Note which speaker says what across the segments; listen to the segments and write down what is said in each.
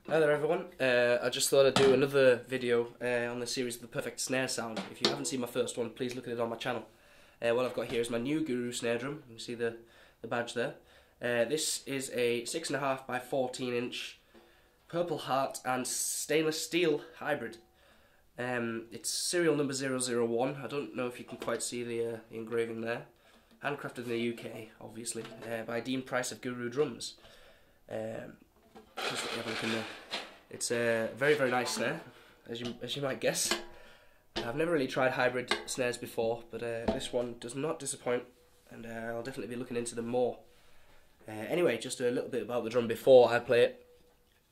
Speaker 1: Hi there everyone, I just thought I'd do another video on the series of the perfect snare sound. If you haven't seen my first one, please look at it on my channel. What I've got here is my new Guru snare drum. You can see the badge there. This is a 6.5 by 14 inch Purple Heart and stainless steel hybrid. It's serial number 001. I don't know if you can quite see the engraving there. Handcrafted in the UK, obviously, by Dean Price of Guru Drums. Just have a look in there. It's a very, very nice snare, as you might guess. I've never really tried hybrid snares before, but this one does not disappoint, and I'll definitely be looking into them more. Anyway, just a little bit about the drum before I play it.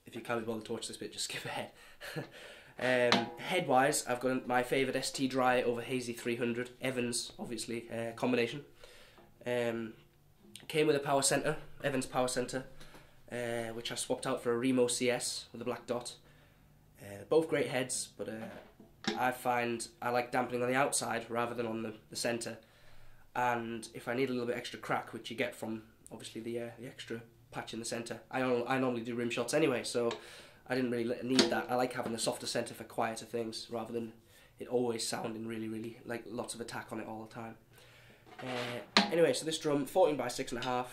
Speaker 1: If you can't be bothered to watch this bit, just skip ahead. Head-wise, I've got my favourite ST Dry over Hazy 300, Evans, obviously, combination. Came with a power centre, Evans power centre. Which I swapped out for a Remo CS with a black dot. Both great heads, but I find I like dampening on the outside rather than on the centre. And if I need a little bit extra crack, which you get from obviously the extra patch in the centre, I normally do rim shots anyway, so I didn't really need that. I like having a softer centre for quieter things rather than it always sounding really like lots of attack on it all the time. Anyway, so this drum, 14 by 6.5.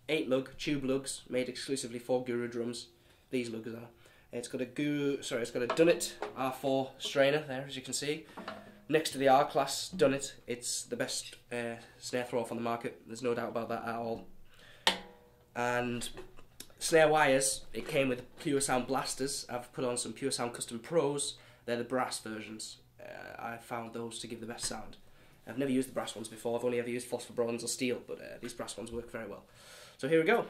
Speaker 1: 8 lug, tube lugs, made exclusively for Guru drums. These lugs are. It's got a Dunnit R4 strainer there, as you can see. Next to the R-Class Dunnit, it's the best snare throw-off on the market. There's no doubt about that at all. And snare wires, it came with puresound blasters. I've put on some puresound custom pros. They're the brass versions. I found those to give the best sound. I've never used the brass ones before. I've only ever used phosphor bronze or steel, but these brass ones work very well. So here we go.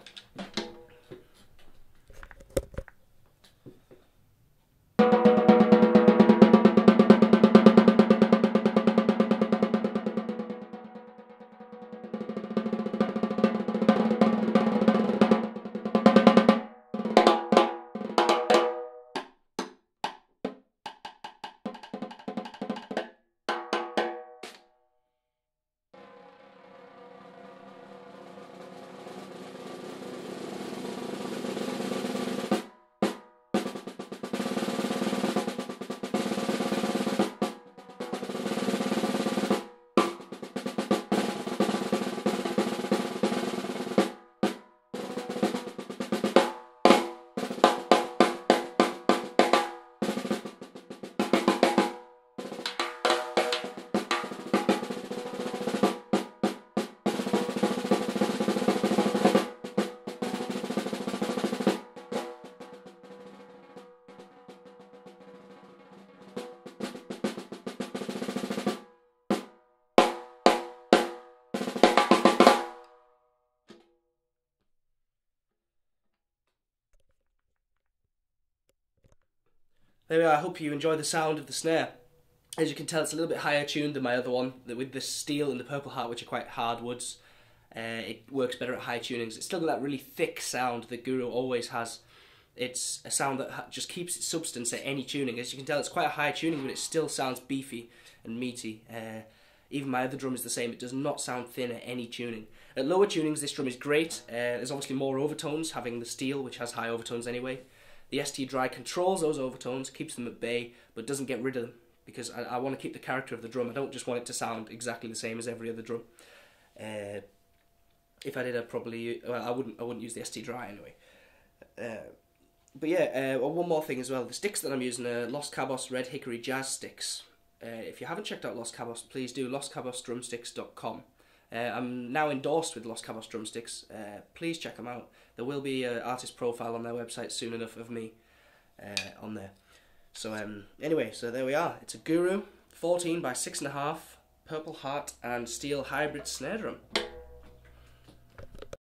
Speaker 1: There we are. I hope you enjoy the sound of the snare. As you can tell, it's a little bit higher tuned than my other one, with the steel and the Purple Heart, which are quite hard woods. It works better at high tunings. It's still got that really thick sound that Guru always has. It's a sound that just keeps its substance at any tuning. As you can tell, it's quite a high tuning, but it still sounds beefy and meaty. Even my other drum is the same. It does not sound thin at any tuning. At lower tunings, this drum is great. There's obviously more overtones, having the steel, which has high overtones anyway. The ST Dry controls those overtones, keeps them at bay, but doesn't get rid of them, because I want to keep the character of the drum. I don't just want it to sound exactly the same as every other drum. If I did, I'd probably, well, I wouldn't use the ST Dry anyway. But yeah, one more thing as well. The sticks that I'm using are Los Cabos Red Hickory Jazz Sticks. If you haven't checked out Los Cabos, please do, loscabosdrumsticks.com. I'm now endorsed with Los Cabos Drumsticks. Please check them out. There will be an artist profile on their website soon enough of me on there. So anyway, so there we are. It's a Guru 14 by 6.5 Purple Heart and steel hybrid snare drum.